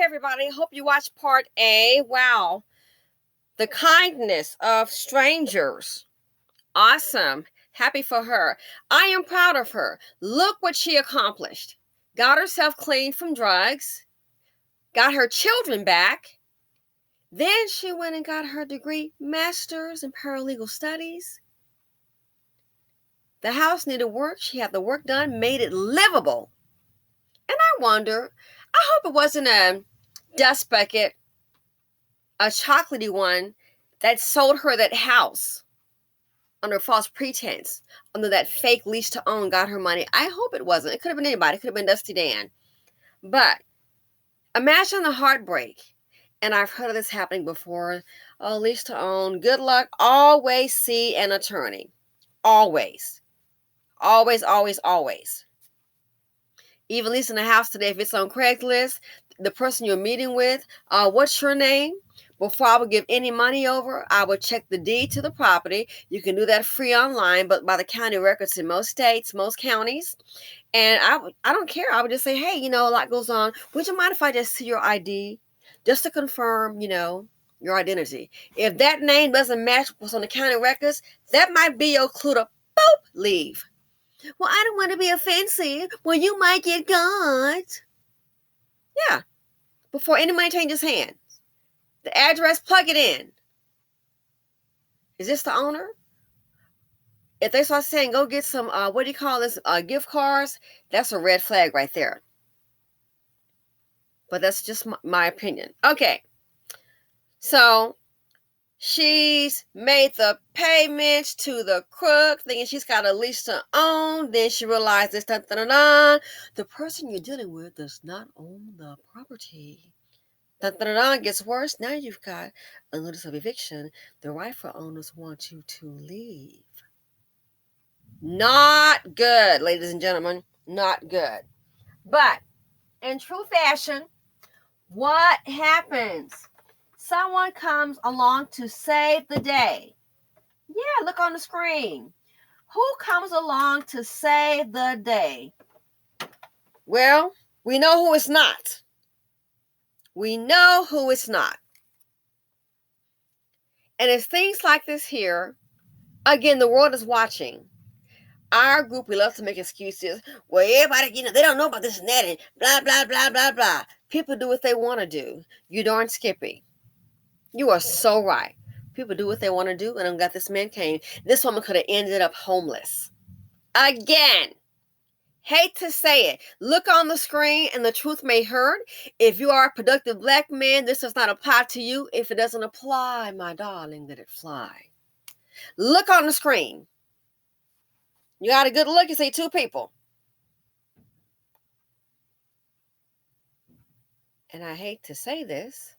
everybody. Hope you watched part A. Wow. The kindness of strangers. Awesome. Happy for her. I am proud of her. Look what she accomplished. Got herself clean from drugs. Got her children back. Then she went and got her degree, master's in paralegal studies. The house needed work. She had the work done, made it livable. And I wonder, I hope it wasn't a dust bucket, a chocolatey one that sold her that house under false pretense, under that fake lease to own, got her money. I hope it wasn't. It could have been anybody. It could have been Dusty Dan. But imagine the heartbreak. And I've heard of this happening before. Oh, lease to own. Good luck. Always see an attorney. Always. Always, always, always. Even leasing a house today, if it's on Craigslist, the person you're meeting with, what's your name? Before I would give any money over, I would check the deed to the property. You can do that free online, but by the county records in most states, most counties. And I don't care. I would just say, hey, a lot goes on. Would you mind if I just see your ID? Just to confirm, your identity. If that name doesn't match what's on the county records, that might be your clue to boop, leave. Well, I don't want to be offensive. Well, you might get got. Yeah. Before any money changes hands. The address, plug it in. Is this the owner? If they start saying, go get some, gift cards, that's a red flag right there. But that's just my opinion. Okay. So, she's made the payments to the crook, thinking she's got a lease to own. Then she realizes, the person you're dealing with does not own the property. Gets worse. Now you've got a notice of eviction. The rightful owners want you to leave. Not good, ladies and gentlemen. Not good. But in true fashion, what happens? Someone comes along to save the day. Yeah, look on the screen. Who comes along to save the day? Well, we know who it's not. We know who it's not. And it's things like this here. Again, the world is watching. Our group, we love to make excuses. Well, everybody, they don't know about this and that and blah, blah, blah, blah, blah. People do what they want to do. You darn Skippy. You are so right. People do what they want to do, and I'm glad this man came. This woman could have ended up homeless. Again. Hate to say it. Look on the screen and the truth may hurt. If you are a productive black man, this does not apply to you. If it doesn't apply, my darling, let it fly. Look on the screen. You got a good look. You see two people. And I hate to say this,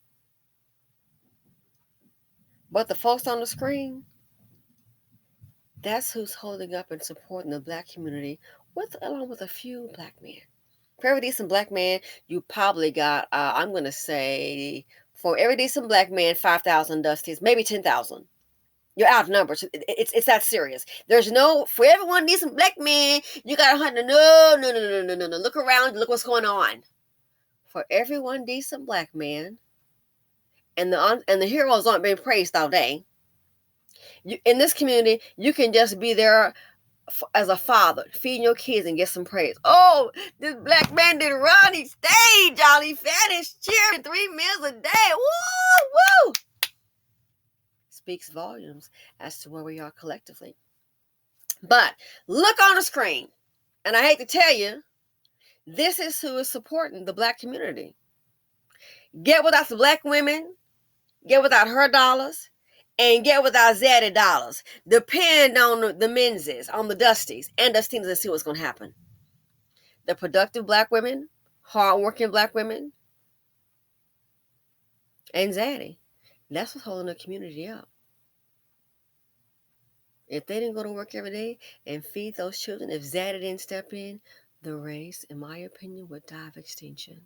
but the folks on the screen, that's who's holding up and supporting the black community, along with a few black men. For every decent black man, you probably got, I'm going to say, for every decent black man, 5,000 Dusties, maybe 10,000. You're outnumbered. It's that serious. There's no, for every one decent black man, you got 100. No. Look around. Look what's going on. For every one decent black man, and the heroes aren't being praised all day. In this community, you can just be there as a father, feeding your kids and get some praise. Oh, this black man did run. He stayed, y'all. He fed his children 3 meals a day. Woo! Speaks volumes as to where we are collectively. But look on the screen, and I hate to tell you, this is who is supporting the black community. Get without the black women, get without her dollars, and get without Zaddy dollars. Depend on the Menzies, on the Dusties, and Dustines, and see what's going to happen. The productive black women, hardworking black women, and Zaddy. That's what's holding the community up. If they didn't go to work every day and feed those children, if Zaddy didn't step in, the race, in my opinion, would die of extinction.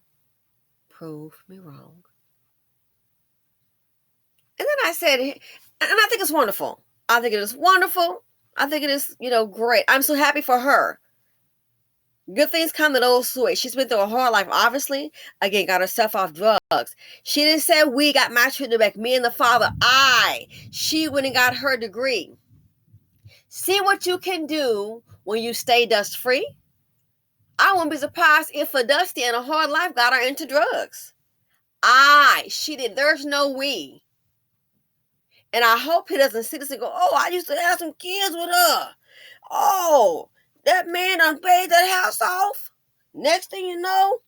Prove me wrong. And then I said, and I think it's wonderful. I think it is wonderful. I think it is, great. I'm so happy for her. Good things come to those who wait. She's been through a hard life, obviously. Again, got herself off drugs. She didn't say we got my children back. Me and the father, she went and got her degree. See what you can do when you stay dust free. I wouldn't be surprised if a Dusty and a hard life got her into drugs. She did. There's no we. And I hope he doesn't see this and go, oh, I used to have some kids with her. Oh, that man done paid that house off. Next thing you know,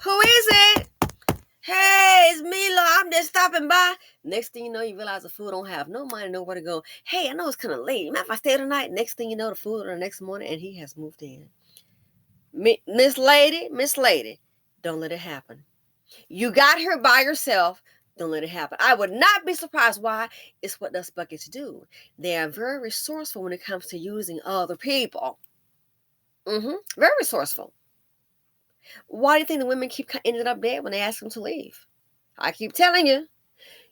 who is it? Hey, it's Milo. I'm just stopping by. Next thing you know, you realize the food don't have no money, nowhere to go. Hey, I know it's kind of late. Mind if I stay tonight? Next thing you know, the food the next morning, and he has moved in. Miss Lady, don't let it happen. You got here by yourself. Don't let it happen. I would not be surprised why. It's what dust buckets do. They are very resourceful when it comes to using other people. Very resourceful. Why do you think the women keep ending up dead when they ask them to leave? I keep telling you,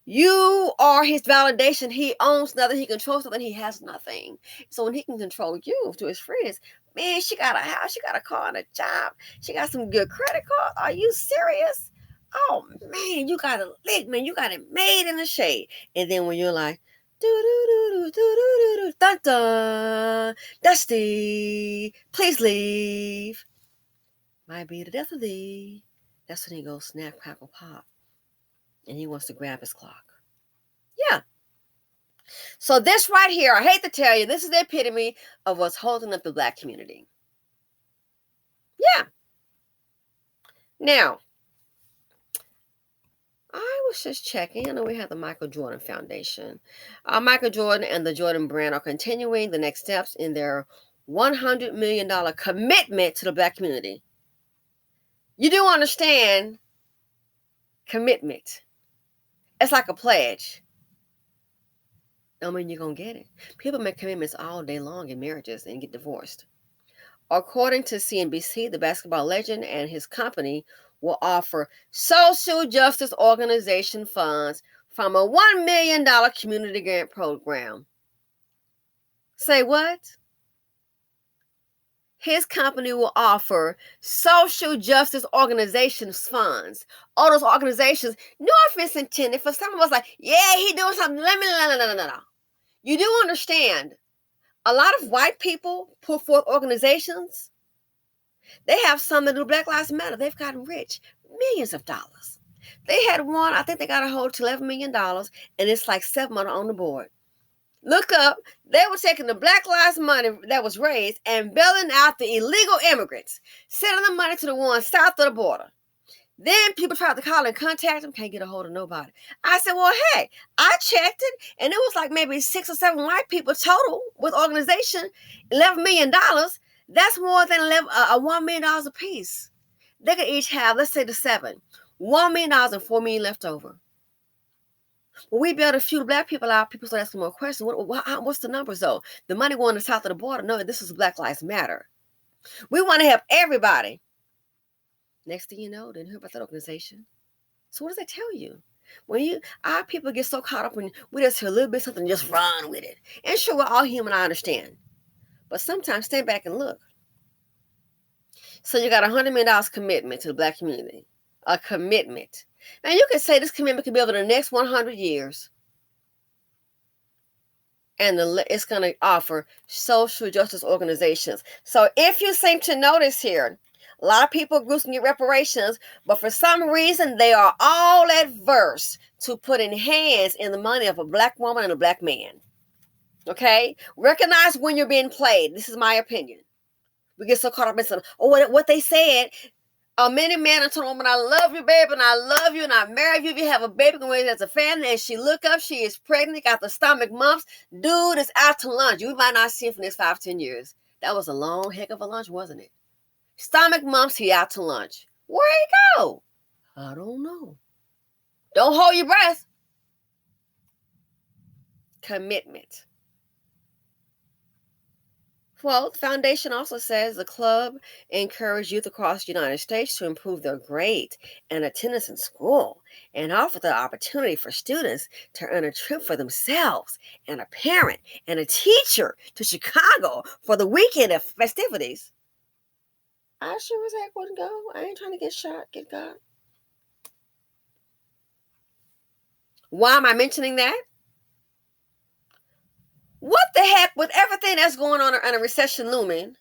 you are his validation. He owns nothing. He controls nothing. He has nothing. So when he can control you to his friends, man, she got a house, she got a car and a job. She got some good credit cards. Are you serious? Oh, man, you got a lick, man. You got it made in the shade. And then when you're like, do-do-do-do-do-do-do, dun-dun, Dusty, please leave. Might be the death of thee. That's when he goes snap, crackle, pop. And he wants to grab his clock. Yeah. So this right here, I hate to tell you, this is the epitome of what's holding up the Black community. Yeah. Now, I was just checking. I know we have the Michael Jordan Foundation. Michael Jordan and the Jordan brand are continuing the next steps in their $100 million commitment to the Black community. You do understand commitment. It's like a pledge. I mean, you're going to get it. People make commitments all day long in marriages and get divorced. According to CNBC, the basketball legend and his company will offer social justice organization funds from a $1 million community grant program. Say what? His company will offer social justice organizations funds. All those organizations, no offense intended, for some of us like, yeah, he doing something. No. You do understand, a lot of white people put forth organizations. They have some that do Black Lives Matter. They've gotten rich, millions of dollars. They had one, I think they got a hold to $11 million, and it's like 7 months on the board. Look up, they were taking the Black Lives money that was raised and bailing out the illegal immigrants, sending the money to the ones south of the border. Then people tried to call and contact them, can't get a hold of nobody. I said, well, hey, I checked it, and it was like maybe 6 or 7 white people total with organization, $11 million. That's more than $1 million a piece. They could each have, let's say the 7, $1 million and $4 million left over. When we build a few Black people out, people start asking more questions. What's the numbers though? The money going to south of the border? No, this is Black Lives Matter. We want to help everybody. Next thing you know, didn't hear about that organization. So what does that tell you? When our people get so caught up when we just hear a little bit of something, just run with it. And sure, we're all human, I understand. But sometimes stand back and look. So you got $100 million commitment to the Black community. A commitment. Now you could say this commitment could be over the next 100 years. And it's going to offer social justice organizations. So if you seem to notice here, a lot of people groups can get reparations, but for some reason they are all adverse to putting hands in the money of a Black woman and a Black man. Okay? Recognize when you're being played. This is my opinion. We get so caught up in something. Oh, what they said. Many men told a woman, I love you, babe, and I love you, and I married you. If you have a baby going as a family, and she look up, she is pregnant, got the stomach mumps. Dude is out to lunch. You might not see him for the next 5-10 years. That was a long heck of a lunch, wasn't it? Stomach mumps, he out to lunch. Where he go? I don't know. Don't hold your breath. Commitment. Well, the foundation also says the club encouraged youth across the United States to improve their grades and attendance in school and offer the opportunity for students to earn a trip for themselves and a parent and a teacher to Chicago for the weekend of festivities. I sure as heck wouldn't go. I ain't trying to get shot, get got. Why am I mentioning that? What the heck with everything that's going on and a recession looming?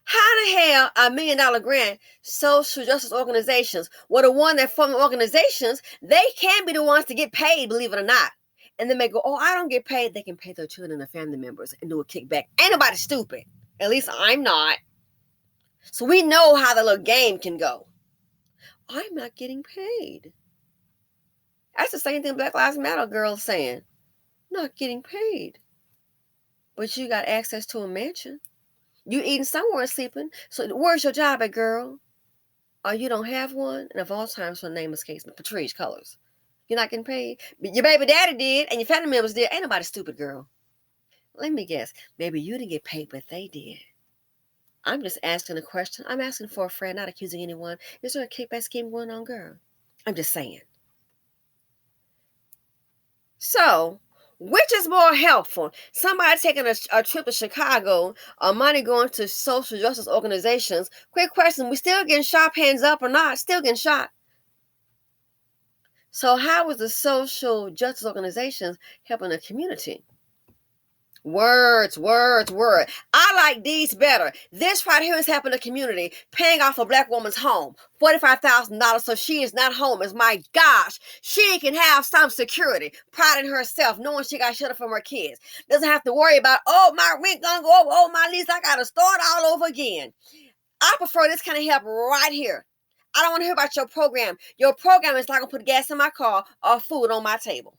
How the hell $1 million grant social justice organizations? Well, the one that form organizations, they can be the ones to get paid, believe it or not. And then they go, oh, I don't get paid. They can pay their children and their family members and do a kickback. Ain't nobody stupid. At least I'm not. So we know how the little game can go. I'm not getting paid. That's the same thing Black Lives Matter girls saying. Not getting paid. But you got access to a mansion. You eating somewhere and sleeping. So where's your job at, girl? Oh, you don't have one? And of all times, her name escapes me. Patrice Colors. You're not getting paid? Your baby daddy did, and your family members did. Ain't nobody stupid, girl. Let me guess. Maybe you didn't get paid, but they did. I'm just asking a question. I'm asking for a friend, not accusing anyone. Is there a kickback scheme going on, girl? I'm just saying. So, which is more helpful? Somebody taking a trip to Chicago, or money going to social justice organizations? Quick question, we still getting shot, hands up or not? Still getting shot. So how is the social justice organizations helping the community? Words. I like these better. This right here is helping the community, paying off a Black woman's home, $45,000 so she is not homeless. My gosh, she can have some security, pride in herself, knowing she got shelter from her kids. Doesn't have to worry about, oh, my rent gonna go over, oh, my lease, I gotta start all over again. I prefer this kind of help right here. I don't want to hear about your program. Your program is not gonna put gas in my car or food on my table.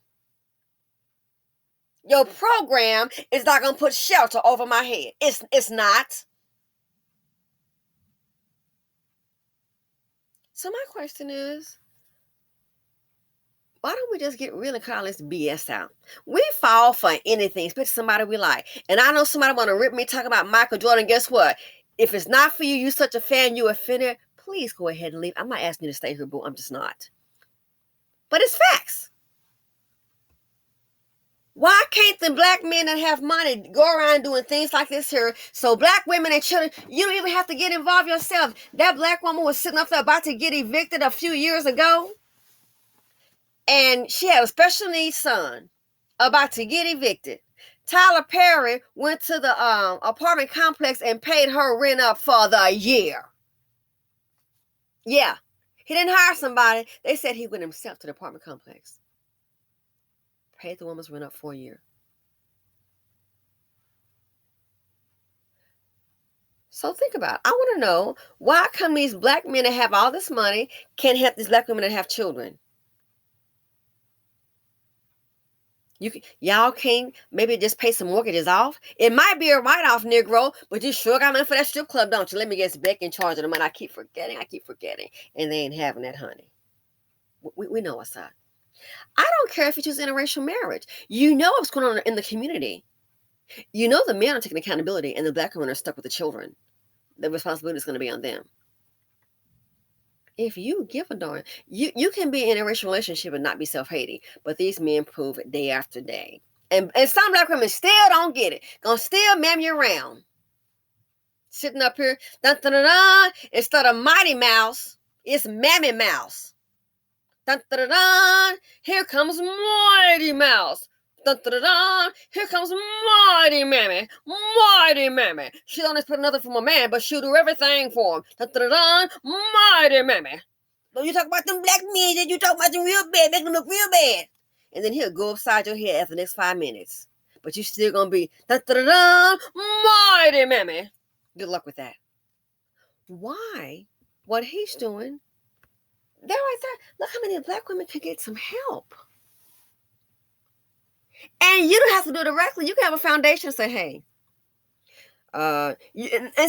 Your program is not going to put shelter over my head. It's not. So my question is, why don't we just get real and call this BS out? We fall for anything, especially somebody we like. And I know somebody want to rip me talking about Michael Jordan. Guess what? If it's not for you, you such a fan, you offended, please go ahead and leave. I'm not asking you to stay here, boo. I'm just not. But it's facts. Why can't the Black men that have money go around doing things like this here? So Black women and children, you don't even have to get involved yourself. That Black woman was sitting up there about to get evicted a few years ago. And she had a special needs son about to get evicted. Tyler Perry went to the apartment complex and paid her rent up for the year. Yeah. He didn't hire somebody. They said he went himself to the apartment complex. Paid the woman's rent up for a year. So think about it. I want to know, why come these Black men that have all this money can't help these Black women that have children? Y'all can't maybe just pay some mortgages off? It might be a write-off, Negro, but you sure got money for that strip club, don't you? Let me guess, Beck in charge of the money. I keep forgetting. And they ain't having that, honey. We know what's up. I don't care if you choose interracial marriage. You know what's going on in the community. You know the men are taking accountability and the Black women are stuck with the children. The responsibility is going to be on them. If you give a darn, you can be in a racial relationship and not be self-hating, but these men prove it day after day. And some Black women still don't get it. Gonna still mam you around. Sitting up here, dun, dun, dun, dun, instead of Mighty Mouse, it's Mammy Mouse. Dun, dun, dun, dun, here comes Mighty Mouse. Dun, dun, dun, dun, here comes Mighty Mammy. Mighty Mammy. She don't just put another for my man, but she'll do everything for him. Dun, dun, dun, dun, Mighty Mammy. Don't you talk about them Black men, then you talk about them real bad, make them look real bad. And then he'll go upside your head after the next 5 minutes. But you still gonna be dun, dun, dun, dun, Mighty Mammy. Good luck with that. Why? What he's doing, there right there. Look how many Black women could get some help. And you don't have to do it directly. You can have a foundation say, hey, and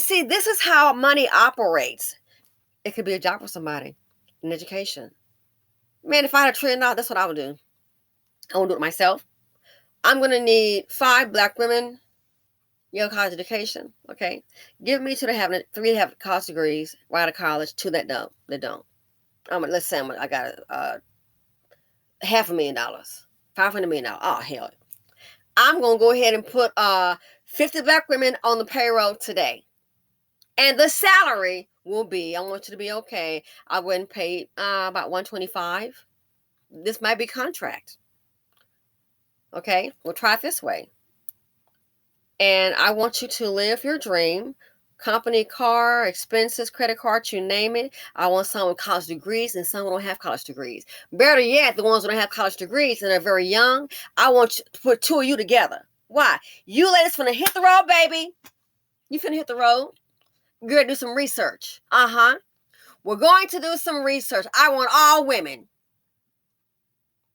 see, this is how money operates. It could be a job for somebody, an education. Man, if I had $1 trillion, that's what I would do. I won't do it myself. I'm going to need 5 Black women, Yale college education, okay? Give me 2 that have 3 that have college degrees, right out of college, 2 that don't. Let's say I got $500,000, $500 million. Oh, hell. I'm going to go ahead and put 50 Black women on the payroll today. And the salary will be, I want you to be okay. I wouldn't pay about 125. This might be contract. Okay, we'll try it this way. And I want you to live your dream. Company car, expenses, credit cards, you name it. I want some with college degrees and some who don't have college degrees. Better yet, the ones who don't have college degrees and are very young, I want you to put two of you together. Why? You ladies finna hit the road, baby. You finna hit the road. You're gonna do some research. We're going to do some research. I want all women.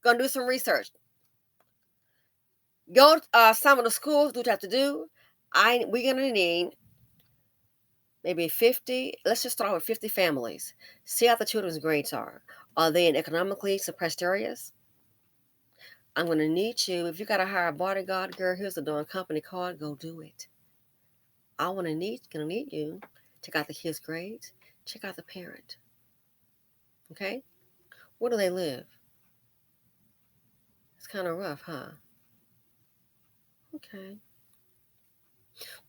Gonna do some research. Go some of the schools, do what you have to do. We're gonna need maybe 50. Let's just start with 50 families. See how the children's grades are. Are they in economically suppressed areas? I'm gonna need you. If you gotta hire a bodyguard, girl, here's the darn company card. Go do it. Gonna need you. Check out the kids' grades. Check out the parent. Okay? Where do they live? It's kind of rough, huh? Okay.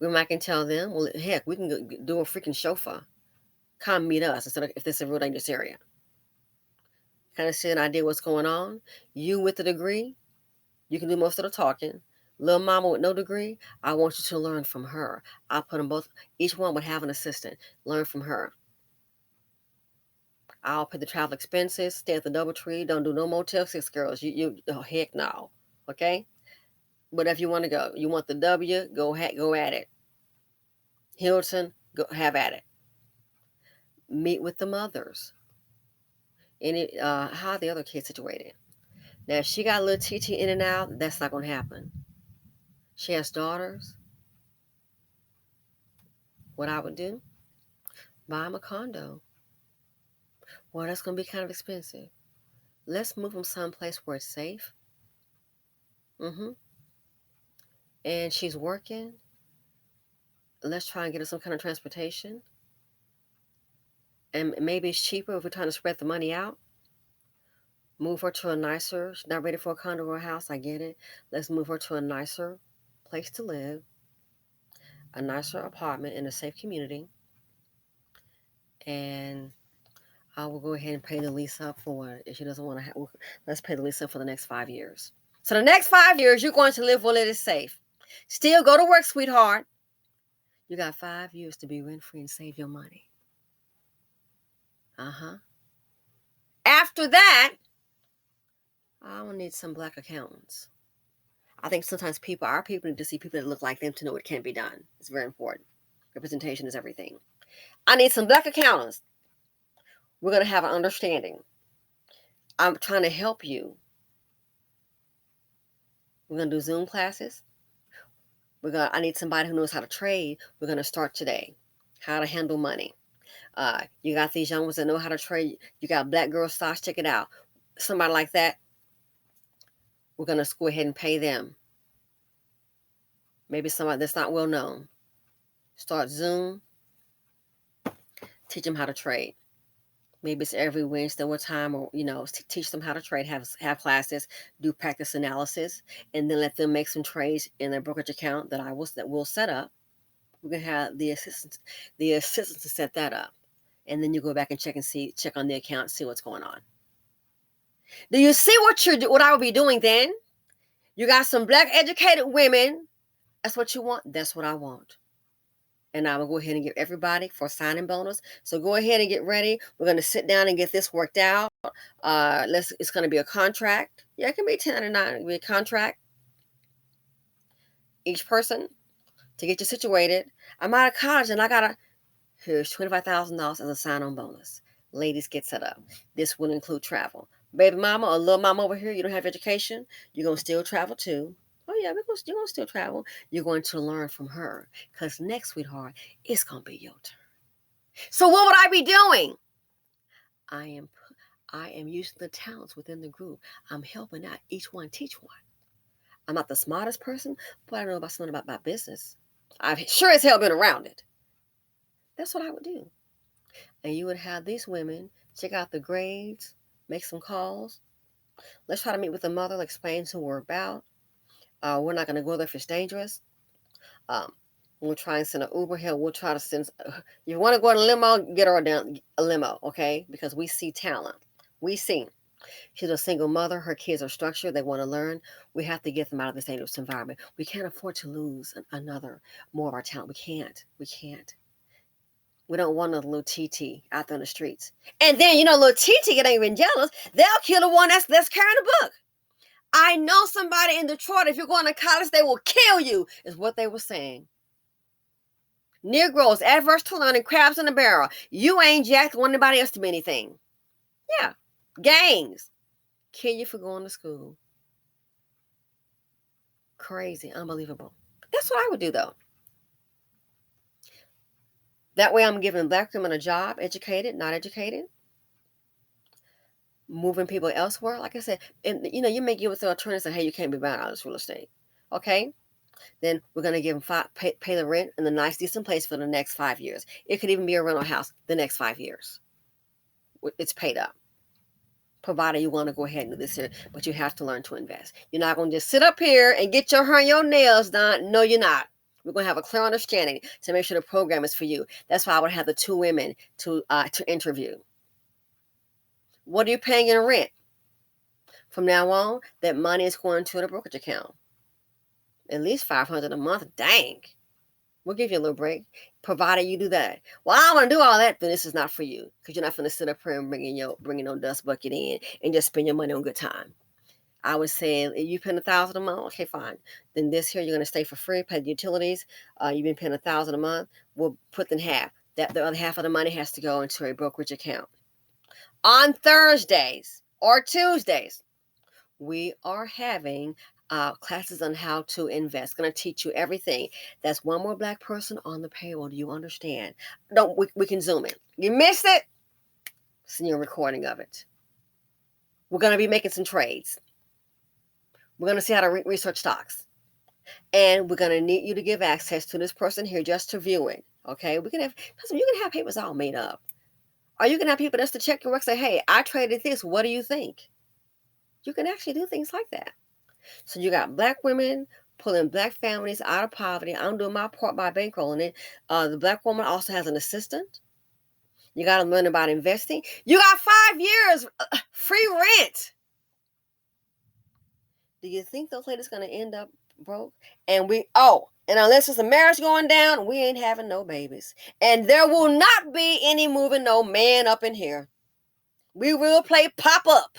We might can tell them, well, heck, we can do a freaking chauffeur. Come meet us instead of if this is a real dangerous area. Kind of see an idea what's going on. You with the degree, you can do most of the talking. Little mama with no degree, I want you to learn from her. I'll put them both, each one would have an assistant. Learn from her. I'll pay the travel expenses, stay at the DoubleTree, don't do no Motel 6 girls. Oh, heck no. Okay? But if you want to go, you want the W, go at it. Hilton, go have at it. Meet with the mothers. How are the other kids situated? Now, if she got a little TT in and out, that's not going to happen. She has daughters. What I would do? Buy them a condo. Well, that's going to be kind of expensive. Let's move them someplace where it's safe. And she's working. Let's try and get her some kind of transportation. And maybe it's cheaper if we're trying to spread the money out. Move her to a nicer, she's not ready for a condo or a house, I get it. Let's move her to a nicer place to live, a nicer apartment in a safe community. And I will go ahead and pay the lease up for it. If she doesn't want to let's pay the lease up for the next 5 years. So the next 5 years, you're going to live while it is safe. Still go to work, sweetheart. You got 5 years to be rent-free and save your money. After that, I will need some black accountants. I think sometimes our people need to see people that look like them to know it can be done. It's very important. Representation is everything. I need some black accountants. We're going to have an understanding. I'm trying to help you. We're going to do Zoom classes. I need somebody who knows how to trade. We're going to start today. How to handle money. You got these young ones that know how to trade. You got Black Girl Stocks. Check it out. Somebody like that. We're going to go ahead and pay them. Maybe somebody that's not well known. Start Zoom. Teach them how to trade. Maybe it's every Wednesday what time, or teach them how to trade, have classes, do practice analysis, and then let them make some trades in their brokerage account that we'll set up. We're gonna have the assistants to set that up. And then you go back and check on the account, see what's going on. Do you see what I will be doing then? You got some black educated women. That's what you want. That's what I want. And I will go ahead and give everybody for a signing bonus. So go ahead and get ready. We're going to sit down and get this worked out. It's going to be a contract. Yeah, it can be 1099. It can be a contract. Each person to get you situated. I'm out of college and here's $25,000 as a sign-on bonus. Ladies, get set up. This will include travel. Baby mama or little mama over here, you don't have education. You're going to still travel too. Oh, yeah, you're going to still travel. You're going to learn from her. Because next, sweetheart, it's going to be your turn. So what would I be doing? I am using the talents within the group. I'm helping out each one, teach one. I'm not the smartest person, but I know about something about business. I've sure as hell been around it. That's what I would do. And you would have these women check out the grades, make some calls. Let's try to meet with the mother, explain who we're about. We're not going to go there if it's dangerous. We'll try and send an Uber here. We'll try to send. You want to go in a limo? Get her down a limo, okay? Because we see talent. We see. She's a single mother. Her kids are structured. They want to learn. We have to get them out of this dangerous environment. We can't afford to lose another more of our talent. We can't. We can't. We don't want a little TT out there in the streets. And then, little TT get even jealous. They'll kill the one that's carrying the book. I know somebody in Detroit, if you're going to college, they will kill you, is what they were saying. Negroes, adverse to learning, crabs in the barrel. You ain't jacked, want anybody else to be anything. Yeah. Gangs. Kill you for going to school. Crazy. Unbelievable. That's what I would do, though. That way I'm giving black women a job, educated, not educated. Moving people elsewhere. Like I said, and you may give with the attorney and say, hey, you can't be buying out this real estate. Okay? Then we're going to give them pay the rent in a nice, decent place for the next 5 years. It could even be a rental house the next 5 years. It's paid up. Provided you want to go ahead and do this here, but you have to learn to invest. You're not going to just sit up here and get your hair and your nails done. No, you're not. We're going to have a clear understanding to make sure the program is for you. That's why I would have the 2 women to interview. What are you paying in rent? From now on, that money is going to the brokerage account. At least $500 a month. Dang. We'll give you a little break, provided you do that. Well, I don't want to do all that, then this is not for you, because you're not going to sit up here and bringing no dust bucket in and just spend your money on good time. I would say if you paying $1,000 a month, okay, fine. Then this here, you're going to stay for free, pay the utilities. You've been paying $1,000 a month. We'll put in half. That the other half of the money has to go into a brokerage account. On Thursdays or Tuesdays, we are having classes on how to invest. Going to teach you everything. That's one more black person on the payroll. Do you understand? No, we can zoom in. You missed it? Send you a recording of it. We're going to be making some trades. We're going to see how to research stocks. And we're going to need you to give access to this person here just to view it. Okay? You can have papers all made up. Or you can have people just to check your work, say, hey, I traded this. What do you think? You can actually do things like that. So you got black women pulling black families out of poverty. I'm doing my part by bankrolling it. The black woman also has an assistant. You got to learn about investing. You got 5 years free rent. Do you think those ladies going to end up broke? And unless it's a marriage going down, we ain't having no babies. And there will not be any moving no man up in here. We will play pop up.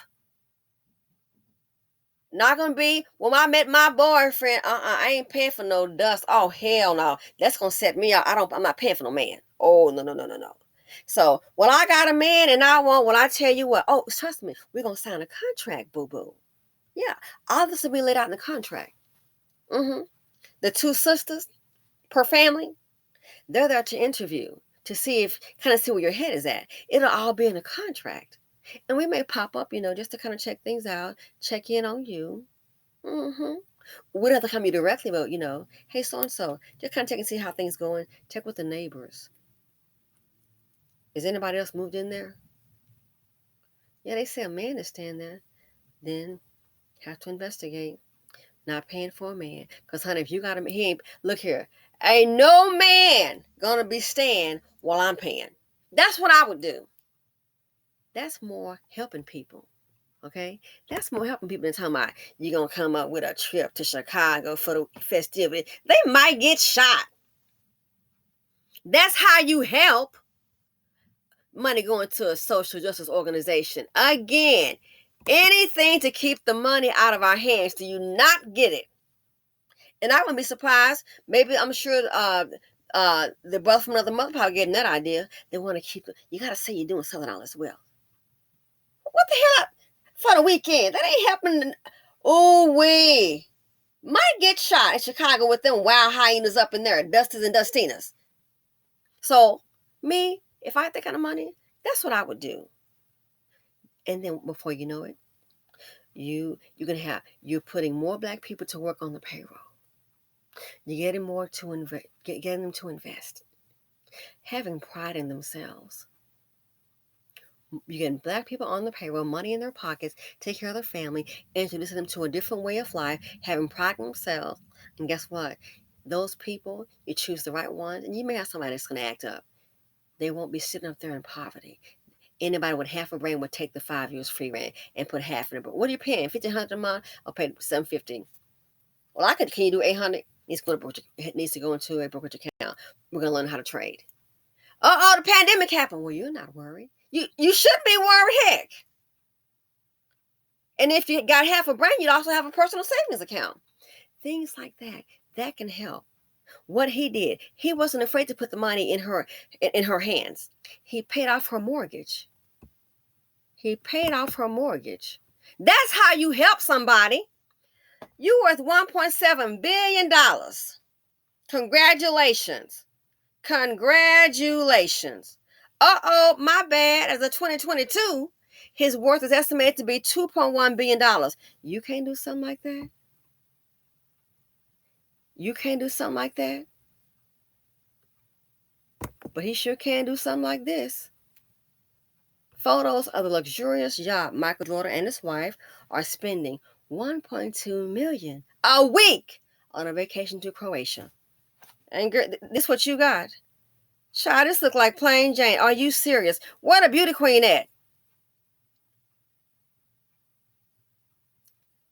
Not gonna be when I met my boyfriend. I ain't paying for no dust. Oh hell no, that's gonna set me up. I'm not paying for no man. Oh no. So when I got a man and when I tell you what, trust me, we're gonna sign a contract, boo boo. Yeah, all this will be laid out in the contract. The 2 sisters per family, they're there to interview to see where your head is at. It'll all be in a contract. And we may pop up, just to kind of check things out, check in on you. We'd have to come to you directly, but, hey, so-and-so, just kind of check and see how things going. Check with the neighbors. Is anybody else moved in there? Yeah, they say a man is staying there. Then have to investigate. Not paying for a man. Because, honey, if you got him, look here. Ain't no man going to be staying while I'm paying. That's what I would do. That's more helping people. Okay? That's more helping people than talking about you're going to come up with a trip to Chicago for the festivity. They might get shot. That's how you help. Money going to a social justice organization. Again, anything to keep the money out of our hands. Do you not get it? And I wouldn't be surprised. Maybe I'm sure the brother from another mother probably getting that idea. They want to keep it. You got to say you're doing something all as well. What the hell? For the weekend. That ain't happening. Oh, we might get shot in Chicago with them wild hyenas up in there, Dusties and Dustinas. So, me, if I had that kind of money, that's what I would do. And then before you know it, you're putting more black people to work on the payroll. You're getting getting them to invest. Having pride in themselves. You're getting black people on the payroll, money in their pockets, take care of their family, introducing them to a different way of life, having pride in themselves. And guess what? Those people, you choose the right ones, and you may have somebody that's going to act up. They won't be sitting up there in poverty. Anybody with half a brain would take the 5 years free rent and put half in it. But what are you paying? $1,500 a month? I'll pay $750. Well, can you do $800? It needs to go into a brokerage account. We're gonna learn how to trade. The pandemic happened. Well, you're not worried. You should be worried, heck. And if you got half a brain, you'd also have a personal savings account. Things like that can help. What he did, he wasn't afraid to put the money in her hands. He paid off her mortgage. That's how you help somebody. You worth $1.7 billion. Congratulations. My bad. As of 2022, his worth is estimated to be $2.1 billion. You can't do something like that? But he sure can do something like this. Photos of the luxurious yacht Michael Jordan and his wife are spending $1.2 million a week on a vacation to Croatia. And girl, this what you got? Child, this look like plain Jane. Are you serious? What a beauty queen at?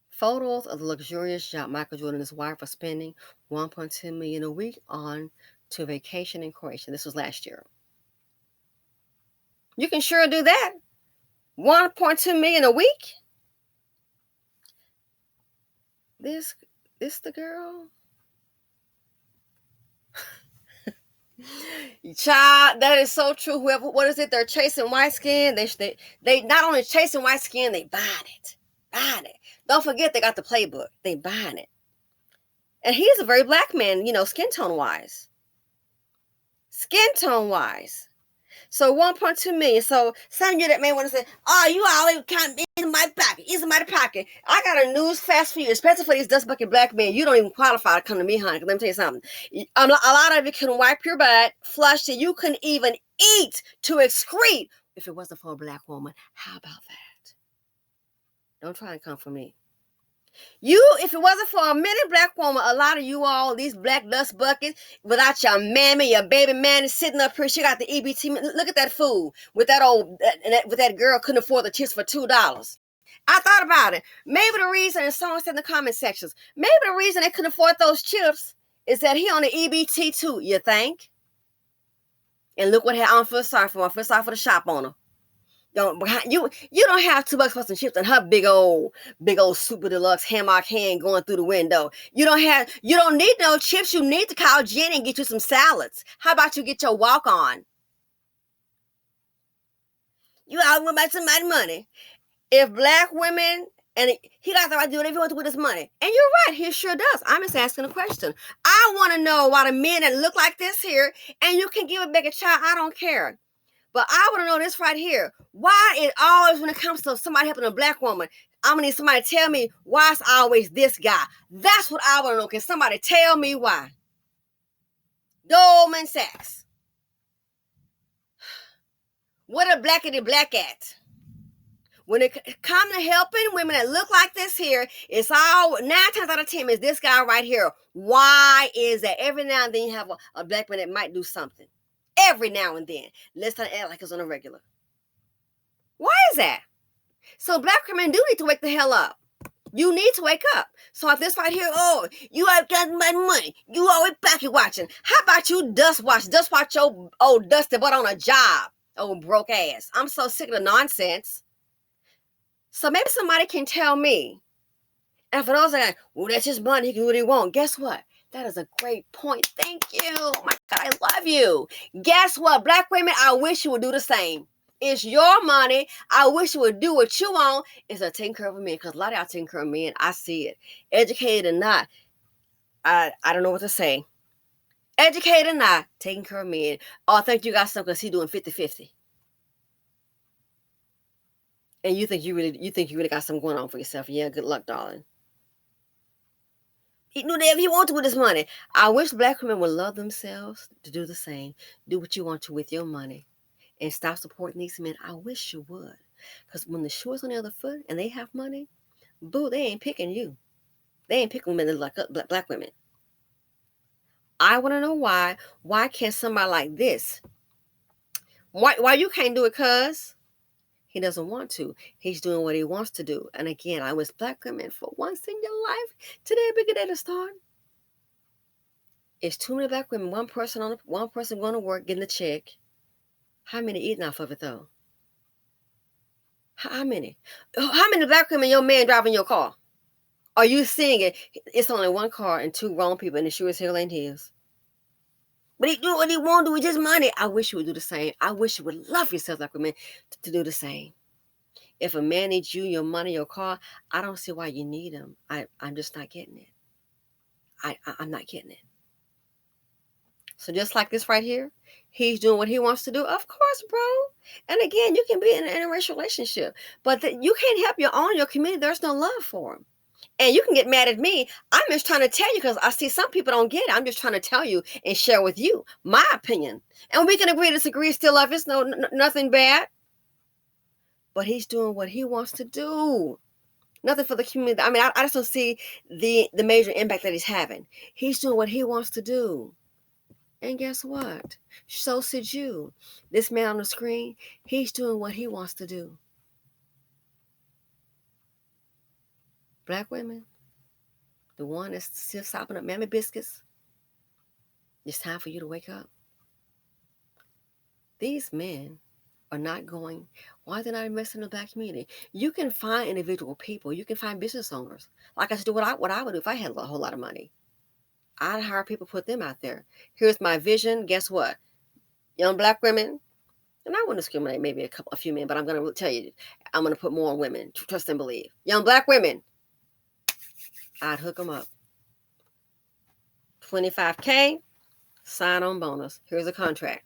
Photos of the luxurious yacht Michael Jordan and his wife are spending $1.2 million a week on to vacation in Croatia. This was last year. You can sure do that. $1.2 million a week? This the girl? Child, that is so true. What is it? They're chasing white skin. They not only chasing white skin, they buying it. Don't forget they got the playbook. They buying it. And he's a very black man, skin tone wise. So 1.2 million. So some of you that may want to say, "Oh, you always count in my pocket. It's in my pocket." I got a news fast for you, especially for these dust bucket black men. You don't even qualify to come to me, honey. Let me tell you something. A lot of you can wipe your butt, flush it. You can even eat to excrete if it wasn't for a black woman. How about that? Don't try and come for me. If it wasn't for a minute black woman, a lot of you all, these black dust buckets, without your mammy, your baby man is sitting up here, she got the EBT. Look at that fool with that girl couldn't afford the chips for $2. I thought about it. Maybe the reason, and someone said in the comment sections, maybe the reason they couldn't afford those chips is that he on the EBT too, you think? And look what happened. I feel sorry for the shop owner. You don't have $2 for some chips and her big old super deluxe hammock hand going through the window. You don't need no chips. You need to call Jenny and get you some salads. How about you get your walk on? You out about somebody's money. If black women, and he got the right to do whatever he wants with his money. And you're right, he sure does. I'm just asking a question. I want to know why the men that look like this here, and you can give a bigger child, I don't care. But I want to know this right here. Why it always, when it comes to somebody helping a black woman, I'm going to need somebody to tell me why it's always this guy. That's what I want to know. Can somebody tell me why? Goldman Sachs. What a blackity black at? When it comes to helping women that look like this here, it's all 9 times out of 10 is this guy right here. Why is that? Every now and then you have a black man that might do something. Every now and then. Let's not act like it's on a regular. Why is that? So black women do need to wake the hell up. You need to wake up. So if this right here, you have got my money. You always pocket watching. How about you dust watch your old dusty butt on a job, old broke ass. I'm so sick of the nonsense. So maybe somebody can tell me. And for those that are like, well, that's his money. He can do what he wants. Guess what? That is a great point. Thank you. Oh my God, I love you. Guess what? Black women, I wish you would do the same. It's your money. I wish you would do what you want instead of taking care of men. Because a lot of y'all taking care of men. I see it. Educated or not, I don't know what to say. Educated or not, taking care of men. Oh, I think you got something because he's doing 50-50. And you think you really got something going on for yourself. Yeah, good luck, darling. He knew whatever he wanted with his money. I wish black women would love themselves to do the same. Do what you want to with your money. And stop supporting these men. I wish you would. Because when the shoe is on the other foot and they have money, boo, they ain't picking you. They ain't picking women that look like black women. I want to know why. Why can't somebody like this? Why you can't do it, cuz? He doesn't want to. He's doing what he wants to do. And again, I wish black women for once in your life today a bigger day to start. It's too many black women, one person going to work, getting a check. How many eating off of it though? How many? How many black women your man driving your car? Are you seeing it? It's only one car and two wrong people, and it sure as hell ain't his. But he do what he want to do with his money. I wish you would do the same. I wish you would love yourself like women to do the same. If a man needs you, your money, your car, I don't see why you need him. I'm just not getting it. I'm not getting it. So just like this right here, he's doing what he wants to do. Of course, bro. And again, you can be in an interracial relationship, but you can't help your community. There's no love for him. And you can get mad at me. I'm just trying to tell you because I see some people don't get it. I'm just trying to tell you and share with you my opinion. And we can agree to disagree, still love. It's nothing bad. But he's doing what he wants to do. Nothing for the community. I mean, I just don't see the major impact that he's having. He's doing what he wants to do. And guess what? So should you. This man on the screen, he's doing what he wants to do. Black women, the one that's still sopping up mammy biscuits, it's time for you to wake up. These men are not going, why are they not investing in the black community? You can find individual people. You can find business owners. Like I said, what I would do if I had a whole lot of money. I'd hire people, put them out there. Here's my vision. Guess what? Young black women, and I wouldn't discriminate maybe a few men, but I'm going to tell you, I'm going to put more on women. Trust and believe. Young black women, I'd hook them up. $25K, sign-on bonus. Here's a contract.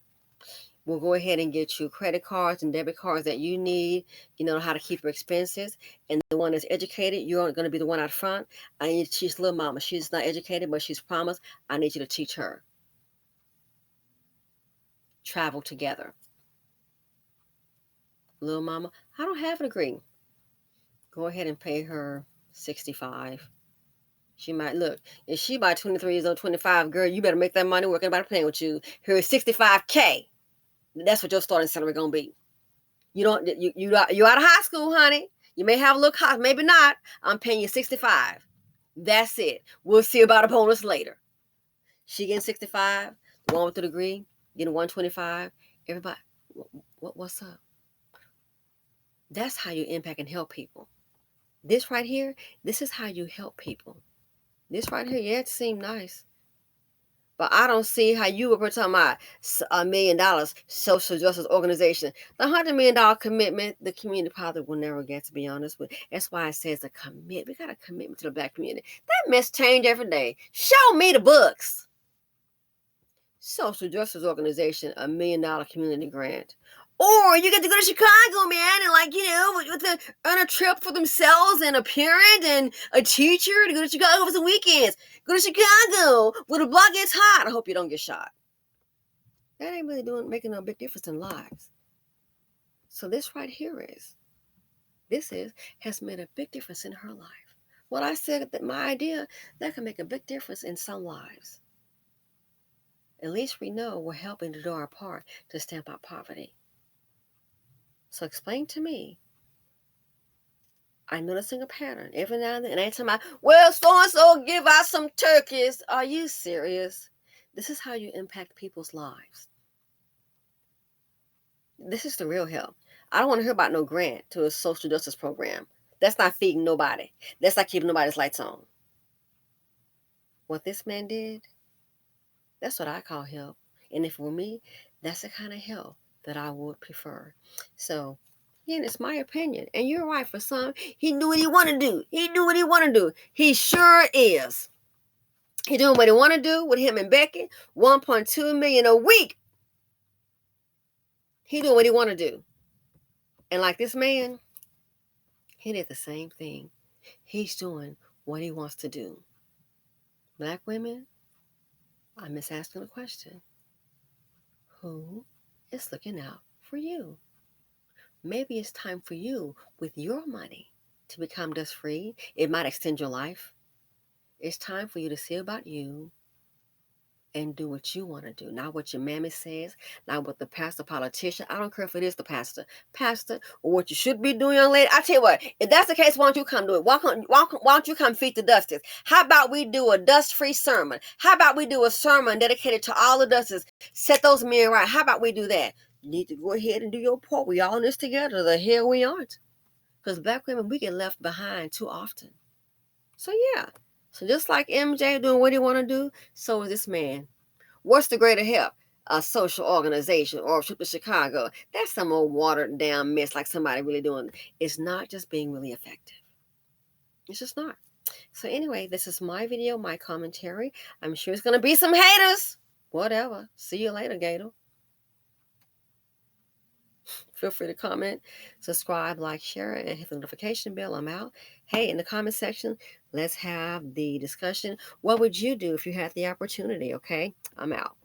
We'll go ahead and get you credit cards and debit cards that you need. You know how to keep your expenses. And the one that's educated, you're going to be the one out front. I need to teach little mama. She's not educated, but she's promised. I need you to teach her. Travel together. Little mama, I don't have a degree. Go ahead and pay her $65. She might look. If she by 23 years old, 25, girl, you better make that money working about playing with you. Here's $65K. That's what your starting salary gonna be. You out of high school, honey. You may have a little cost, maybe not. I'm paying you 65. That's it. We'll see about a bonus later. She getting 65. The one with the degree getting 125. Everybody, what's up? That's how you impact and help people. This right here, this is how you help people. This right here, yeah, it seemed nice. But I don't see how you were talking about $1 million social justice organization. The $100 million commitment, the community probably will never get, to be honest with. That's why it says a commit. We got a commitment to the black community. That mess change every day. Show me the books. Social justice organization, $1 million community grant. Or you get to go to Chicago, man, and earn a trip for themselves and a parent and a teacher to go to Chicago for some weekends. Go to Chicago where the block gets hot. I hope you don't get shot. That ain't really making no big difference in lives. So this right here has made a big difference in her life. What I said, that my idea, that can make a big difference in some lives. At least we know we're helping to do our part to stamp out poverty. So explain to me. I'm noticing a pattern every now and then. And anytime so-and-so give out some turkeys. Are you serious? This is how you impact people's lives. This is the real help. I don't want to hear about no grant to a social justice program. That's not feeding nobody. That's not keeping nobody's lights on. What this man did, that's what I call help. And if for me, that's the kind of help that I would prefer. So, again, it's my opinion. And you're right, for some, he knew what he wanted to do. He knew what he wanted to do. He sure is. He doing what he want to do with him and Becky. 1.2 million a week. He doing what he want to do. And like this man, he did the same thing. He's doing what he wants to do. Black women, I'm just asking a question. Who is looking out for you? Maybe it's time for you, with your money, to become dust free. It might extend your life. It's time for you to see about you and do what you want to do, not what your mammy says, not what the pastor, politician. I don't care if it is the pastor, or what you should be doing, young lady. I tell you what, if that's the case, why don't you come do it? Why don't you come feed the dusties? How about we do a dust-free sermon? How about we do a sermon dedicated to all the dusties? Set those men right. How about we do that? You need to go ahead and do your part. We all in this together. The hell we aren't. Because black women, we get left behind too often. So yeah. So just like MJ doing what he want to do, so is this man. What's the greater help? A social organization or a trip to Chicago? That's some old watered down mess like somebody really doing. It's not just being really effective. It's just not. So anyway, this is my video, my commentary. I'm sure it's going to be some haters. Whatever. See you later, Gator. Feel free to comment, subscribe, like, share, and hit the notification bell. I'm out. Hey, in the comment section, let's have the discussion. What would you do if you had the opportunity? Okay, I'm out.